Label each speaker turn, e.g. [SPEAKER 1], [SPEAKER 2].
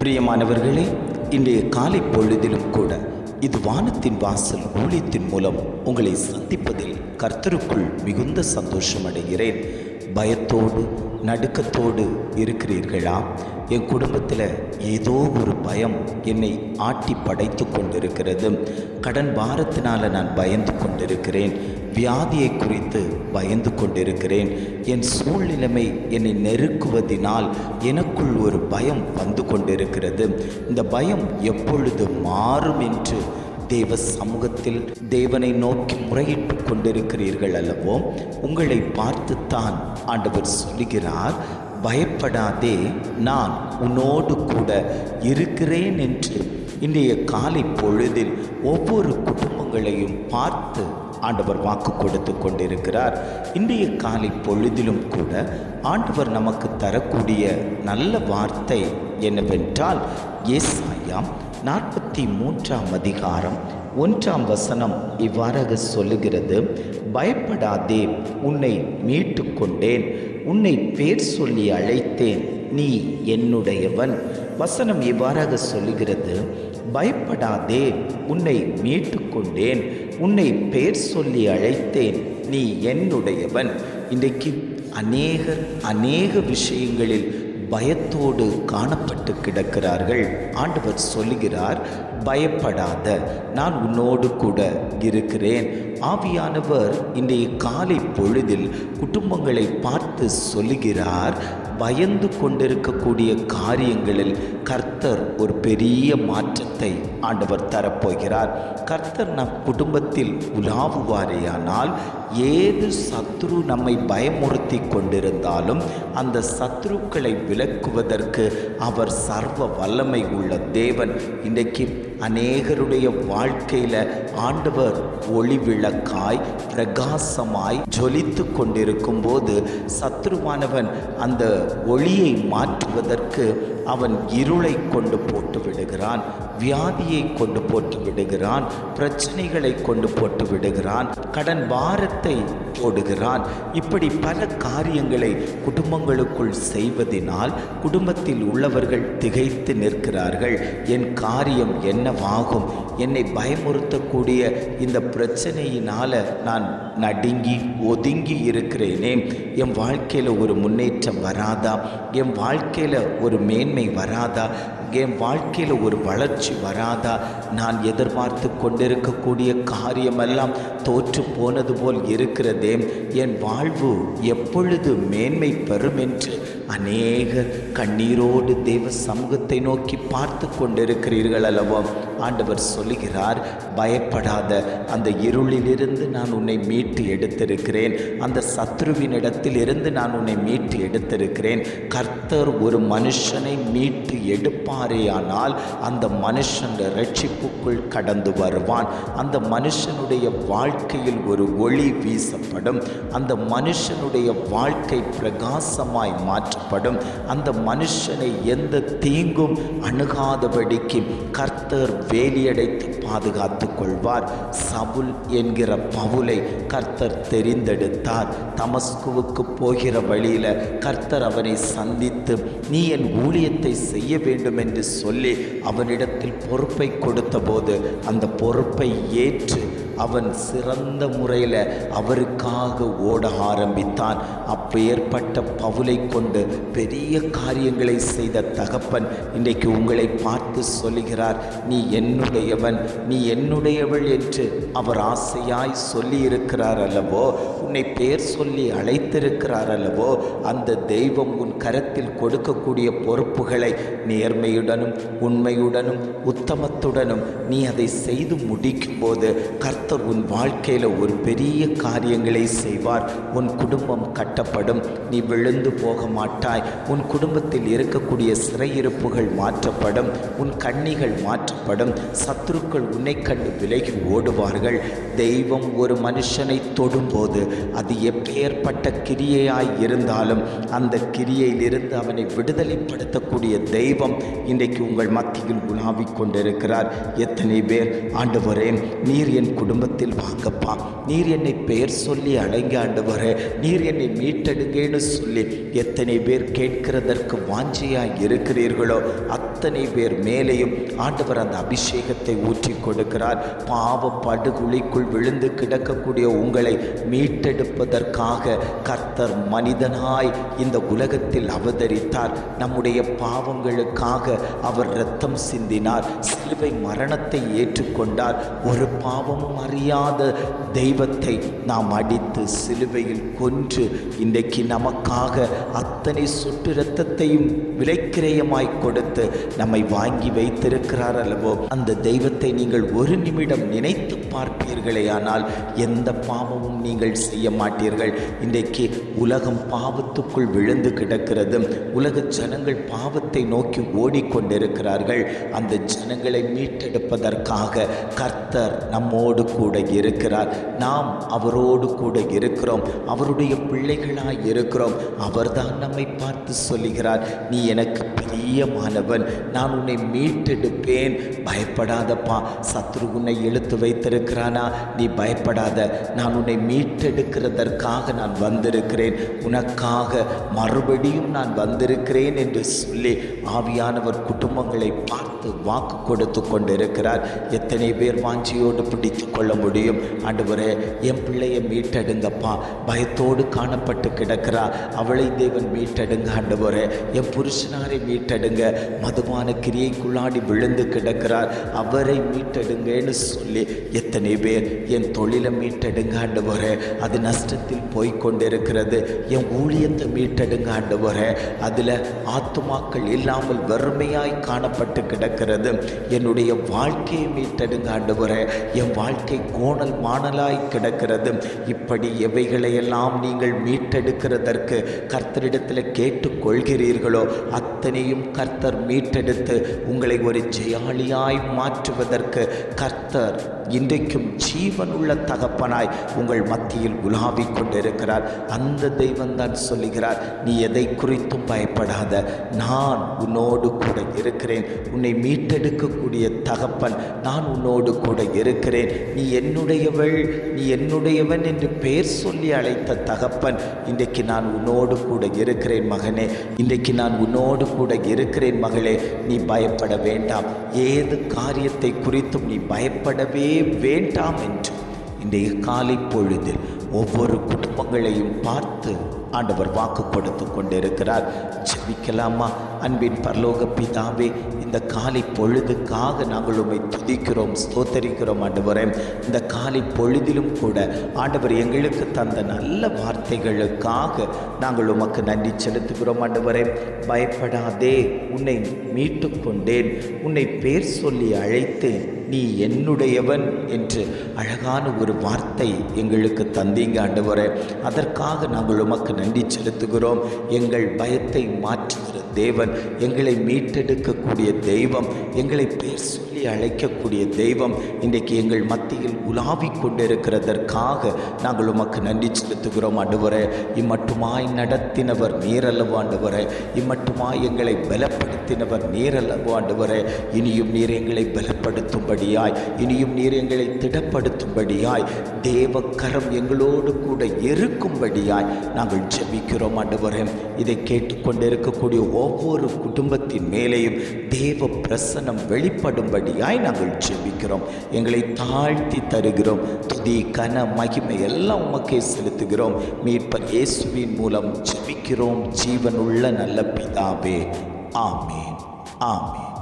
[SPEAKER 1] பிரியமானவர்களே, இன்றைய காலை பொழுதிலும் கூட இது வானத்தின் வாசல் ஊழியத்தின் மூலம் உங்களை சந்திப்பதில் கர்த்தருக்குள் மிகுந்த சந்தோஷம் அடைகிறேன். பயத்தோடு நடுக்கத்தோடு இருக்கிறீர்களா? என் குடும்பத்தில் ஏதோ ஒரு பயம் என்னை ஆட்டி படைத்து கொண்டிருக்கிறது. கடன் பாரத்தினால் நான் பயந்து கொண்டிருக்கிறேன். வியாதியை குறித்து பயந்து கொண்டிருக்கிறேன். என் சூழ்நிலைமை என்னை நெருக்குவதினால் எனக்குள் ஒரு பயம் வந்து கொண்டிருக்கிறது. இந்த பயம் எப்பொழுது மாறும் என்று தேவ சமூகத்தில் தேவனை நோக்கி முறையிட்டு கொண்டிருக்கிறீர்கள் அல்லவோ? உங்களை பார்த்துத்தான் ஆண்டவர் சொல்லுகிறார், பயப்படாதே, நான் உன்னோடு கூட இருக்கிறேன் என்று. இன்றைய காலை பொழுதில் ஒவ்வொரு குடும்பங்களையும் பார்த்து ஆண்டவர் வாக்கு கொடுத்து கொண்டிருக்கிறார். இன்றைய காலை பொழுதிலும் கூட ஆண்டவர் நமக்கு தரக்கூடிய நல்ல வார்த்தை என்னவென்றால், ஏசாயா 43ஆம் அதிகாரம் 1ஆம் வசனம் இவ்வாறாக சொல்லுகிறது, பயப்படாதே, உன்னை மீட்டு கொண்டேன், உன்னை பேர் சொல்லி அழைத்தேன், நீ என்னுடையவன். வசனம் இவ்வாறாக சொல்லுகிறது, பயப்படாதே, உன்னை மீட்டு கொண்டேன், உன்னை பேர் சொல்லி அழைத்தேன், நீ என்னுடையவன். இன்றைக்கு அநேக விஷயங்களில் பயத்தோடு காணப்பட்டு கிடக்கிறார்கள். ஆண்டவர் சொல்லுகிறார், பயப்படாத, நான் உன்னோடு கூட இருக்கிறேன். ஆவியானவர் இன்றைய காலை பொழுதில் குடும்பங்களை பார்த்து சொல்லுகிறார், பயந்து கொண்டிருக்கக்கூடிய காரியங்களில் கர்த்தர் ஒரு பெரிய மாற்றத்தை ஆண்டவர் தரப்போகிறார். கர்த்தர் நம் குடும்பத்தில் உலாவுவாரேயானால், ஏது சத்ரு நம்மை பயமுறுத்தி கொண்டிருந்தாலும் அந்த சத்ருக்களை விலக்குவதற்கு அவர் சர்வ வல்லமை உள்ள தேவன். இன்றைக்கு அநேகருடைய வாழ்க்கையில் ஆண்டவர் ஒளி விளக்காய் பிரகாசமாய் ஜொலித்து கொண்டிருக்கும் போது சத்ருவானவன் அந்த ஒளியை மாற்றுவதற்கு அவன் இருளை கொண்டு போட்டு விடுகிறான், வியாதியை கொண்டு போட்டு விடுகிறான், பிரச்சனைகளை கொண்டு போட்டு விடுகிறான், கடன் பாரத்தை போடுகிறான். இப்படி பல காரியங்களை குடும்பங்களுக்குள் செய்வதினால் குடும்பத்தில் உள்ளவர்கள் திகைத்து நிற்கிறார்கள். என் காரியம் என்னவாகும்? என்னை பயமுறுத்தக்கூடிய இந்த பிரச்சனையினால் நான் நடுங்கி ஒதுங்கி இருக்கிறேனே, என் வாழ்க்கையில் ஒரு முன்னேற்றம் வராதா? என் வாழ்க்கையில் ஒரு மேன்மை வராதா? என் வாழ்க்கையில் ஒரு வளர்ச்சி வராதா? நான் எதிர்பார்த்து கொண்டிருக்கக்கூடிய காரியமெல்லாம் தோற்று போனது போல் இருக்கிறதே, என் வாழ்வு எப்பொழுது மேன்மை பெறும் என்று அநேகர் கண்ணீரோடு தேவ சமூகத்தை நோக்கி பார்த்து கொண்டிருக்கிறீர்கள் அல்லவோ? ஆண்டவர் சொல்லுகிறார், பயப்படாத, அந்த இருளிலிருந்து நான் உன்னை மீட்டு எடுத்திருக்கிறேன், அந்த சத்ருவினிடத்தில் இருந்து நான் உன்னை மீட்டு எடுத்திருக்கிறேன். கர்த்தர் ஒரு மனுஷனை மீட்டு எடுப்பாரேயானால் அந்த மனுஷன் ரட்சிப்புக்குள் கடந்து வருவான். அந்த மனுஷனுடைய வாழ்க்கையில் ஒரு ஒளி வீசப்படும். அந்த மனுஷனுடைய வாழ்க்கை பிரகாசமாய் மாற்றப்படும். அந்த மனுஷனை எந்த தீங்கும் அணுகாதபடிக்கு கர்த்தர் வேலியடைத்து பாதுகாத்து கொள்வார். சவுல் என்கிற பவுலை கர்த்தர் தெரிந்தெடுத்தார். தமஸ்குவுக்கு போகிற வழியில் கர்த்தர் அவனை சந்தித்து, நீ என் ஊழியத்தை செய்ய வேண்டும் என்று சொல்லி அவனிடத்தில் பொறுப்பை கொடுத்த போது அந்த பொறுப்பை ஏற்று அவன் சிறந்த முறையில் அவருக்காக ஓட ஆரம்பித்தான். அப்பேற்பட்ட பவுலை கொண்டு பெரிய காரியங்களை செய்த தகப்பன் இன்றைக்கு உங்களை பார்த்து சொல்லுகிறார், நீ என்னுடையவன், நீ என்னுடையவள் என்று அவர் ஆசையாய் சொல்லி இருக்கிறார் அல்லவோ? உன்னை பேர் சொல்லி அழைத்திருக்கிறார் அல்லவோ? அந்த தெய்வம் உன் கரத்தில் கொடுக்கக்கூடிய பொறுப்புகளை நேர்மையுடனும் உண்மையுடனும் உத்தமத்துடனும் நீ அதை செய்து முடிக்கும் போது கர்த்தர் உன் வாழ்க்கையில் ஒரு பெரிய காரியங்களை செய்வார். உன் குடும்பம் கட்டப்படும், நீ விழுந்து போக மாட்டாய். உன் குடும்பத்தில் இருக்கக்கூடிய சிறையிருப்புகள் மாற்றப்படும், உன் கண்ணிகள் மாற்றப்படும், சத்துருக்கள் உன்னை கண்டு விலகி ஓடுவார்கள். தெய்வம் ஒரு மனுஷனை தொடும்போது அது எப்பேற்பட்ட கிரியையாய் இருந்தாலும் அந்த கிரியையிலிருந்து அவனை விடுதலைப்படுத்தக்கூடிய தெய்வம் இன்றைக்கு உங்கள் மத்தியில் உலாவிக் கொண்டிருக்கிறார். எத்தனை பேர், ஆண்டவரே, நீர் என் குடும்பம் குடும்பத்தில் வாங்கப்பா, நீர் என்னை பெயர் சொல்லி அழைங்க ஆண்டவரே, நீர் என்னை மீட்டெடுங்கன்னு சொல்லி எத்தனை பேர் கேட்கிறதற்கு வாஞ்சியாய் இருக்கிறீர்களோ அத்தனை பேர் மேலேயும் ஆண்டவர் அந்த அபிஷேகத்தை ஊற்றி கொடுக்கிறார். பாவ படுகுழிக்குள் விழுந்து கிடக்கக்கூடிய உங்களை மீட்டெடுப்பதற்காக கர்த்தர் மனிதனாய் இந்த உலகத்தில் அவதரித்தார். நம்முடைய பாவங்களுக்காக அவர் இரத்தம் சிந்தினார், சிலுவை மரணத்தை ஏற்றுக்கொண்டார். ஒரு பாவமும் அறியாத தெய்வத்தை நாம் அடித்து சிலுவையில் கொன்று இன்றைக்கு நமக்காக அத்தனை சொட்டு இரத்தத்தையும் விலைக்கிரயமாய் கொடுத்து நம்மை வாங்கி வைத்திருக்கிறார் அல்லவோ. அந்த தெய்வத்தை நீங்கள் ஒரு நிமிடம் நினைத்து பார்ப்பீர்களே ஆனால் எந்த பாவமும் நீங்கள் செய்ய மாட்டீர்கள். இன்றைக்கு உலகம் பாவத்துக்குள் விழுந்து கிடக்கிறது. உலக ஜனங்கள் பாவத்தை நோக்கி ஓடிக்கொண்டிருக்கிறார்கள். அந்த ஜனங்களை மீட்டெடுப்பதற்காக கர்த்தர் நம்மோடு கூட இருக்கிறார். நாம் அவரோடு கூட இருக்கிறோம், அவருடைய பிள்ளைகளாய் இருக்கிறோம். அவர்தான் நம்மை பார்த்து சொல்லுகிறார், நீ எனக்கு பிரியமானவன், நான் உன்னை மீட்டெடுப்பேன், பயப்படாதப்பா. சத்ரு உன்னை இழுத்து வைத்திருக்கிறானா, நீ பயப்படாத, நான் உன்னை மீட்டெடுக்கிறதற்காக நான் வந்திருக்கிறேன், உனக்காக மறுபடியும் நான் வந்திருக்கிறேன் என்று சொல்லி ஆவியானவர் குடும்பங்களை பார்த்து வாக்கு கொடுத்து கொண்டிருக்கிறார். எத்தனை பேர் வாஞ்சியோடு பிடித்து கொள்ள முடியும்? ஆண்டவரே, என் பிள்ளையை மீட்டெடுங்கப்பா, பயத்தோடு காணப்பட்டு கிடக்கிறா, அவளை தேவன் மீட்டெடுங்க. ஆண்டவரே, என் புருஷனாரை மீட்டெடுங்க, மதுபான கிரியைக்குள்ளாடி விழுந்து கிடக்கிறார், அவரை மீட்டெடுங்கன்னு சொல்லி எத்தனை பேர் என் தொழிலை மீட்டெடுங்க ஆண்டவரே, அது நஷ்டத்தில் போய்கொண்டிருக்கிறது, என் ஊழியத்தை மீட்டெடுங்க ஆண்டவரே, அதில் ஆத்துமாக்கள் இல்லாமல் வெறுமையாய் காணப்பட்டு கிடக்கிறது, என்னுடைய வாழ்க்கையை மீட்டெடுங்க ஆண்டவரே, என் வாழ்க்கை கோணல் மாணலாய் கிடக்கிறது. இப்படி எவைகளையெல்லாம் நீங்கள் மீட்டெடுக்கிறதற்கு கர்த்தரிடத்தில் கேட்டுக்கொள்கிறீர்களோ அத்தனையும் கர்த்தர் மீட்டெடுத்து உங்களை ஒரு ஜெயாளியாய் மாற்றுவதற்கு கர்த்தர் இன்றைக்கும் ஜீவனுள்ள தகப்பனாய் உங்கள் மத்தியில் உலாவிக் கொண்டிருக்கிறார். அந்த தெய்வந்தான் சொல்லுகிறார், நீ எதை குறித்தும் பயப்படாத, நான் உன்னோடு கூட இருக்கிறேன், உன்னை மீட்டெடுக்கக்கூடிய தகப்பன் நான் உன்னோடு கூட இருக்கிறேன், நீ என்னுடையவள், நீ என்னுடையவன் என்று பெயர் சொல்லி அழைத்த தகப்பன் இன்றைக்கு நான் உன்னோடு கூட இருக்கிறேன் மகனே, இன்றைக்கு நான் உன்னோடு கூட இருக்கிறேன் மகளே, நீ பயப்பட வேண்டாம், ஏது காரியத்தை குறித்தும் நீ பயப்படவே வேண்டாம் என்று இன்றைய காலை பொழுதில் ஒவ்வொரு குடும்பங்களையும் பார்த்து ஆண்டவர் வாக்கு கொடுத்து கொண்டிருக்கிறார். ஜெபிக்கலாமா? அன்பின் பரலோக பிதாவே, இந்த காலை பொழுதுக்காக நாங்கள் உம்மை துதிக்கிறோம், ஸ்தோத்தரிக்கிறோம் ஆண்டவரே. இந்த காலை பொழுதிலும் கூட ஆண்டவர் எங்களுக்கு தந்த நல்ல வார்த்தைகளுக்காக நாங்கள் உமக்கு நன்றி செலுத்துகிறோம் ஆண்டவரே. பயப்படாதே, உன்னை மீட்டு கொண்டேன், உன்னை பேர் சொல்லி அழைத்தேன், நீ என்னுடையவன் என்று அழகான ஒரு வார்த்தை எங்களுக்கு தந்தீங்க ஆண்டவரே. அதற்காக நாங்கள் உமக்கு நன்றி செலுத்துகிறோம். எங்கள் பயத்தை மாற்றுகிற தேவன், எங்களை மீட்டெடுக்கக்கூடிய தெய்வம், எங்களை பேர் சொல்லி அழைக்கக்கூடிய தெய்வம் இன்றைக்கு எங்கள் மத்தியில் உலாவிக் கொண்டிருக்கிறதற்காக நாங்கள் உமக்கு நன்றி செலுத்துகிறோம் ஆண்டவரே. இம்மட்டுமாய் நடத்தினவர் நீரல்லவோ ஆண்டவரே, இம்மட்டுமாய் எங்களை பலப்படுத்தினவர் நீரல்லவோ ஆண்டவரே. இனியும் நீர் எங்களை பலப்படுத்தும்படியாய், இனியும் நீர் எங்களை திடப்படுத்தும்படியாய், தேவக்கரம் எங்களோடு கூட இருக்கும்படியாய் நாங்கள் ஜெபிக்கிறோம் ஆண்டவரே. இதை கேட்டுக்கொண்டிருக்கக்கூடிய ஒவ்வொரு குடும்பத்தின் மேலேயும் தேவ பிரசன்னம் வெளிப்படும்படியாய் நாங்கள் ஜெபிக்கிறோம். எங்களை தாழ்த்தி தருகிறோம். துதி கன மகிமை எல்லாம் உமக்கே செலுத்துகிறோம். மீட்பர் இயேசுவின் மூலம் ஜெபிக்கிறோம் ஜீவனுள்ள நல்ல பிதாவே. ஆமேன், ஆமேன்.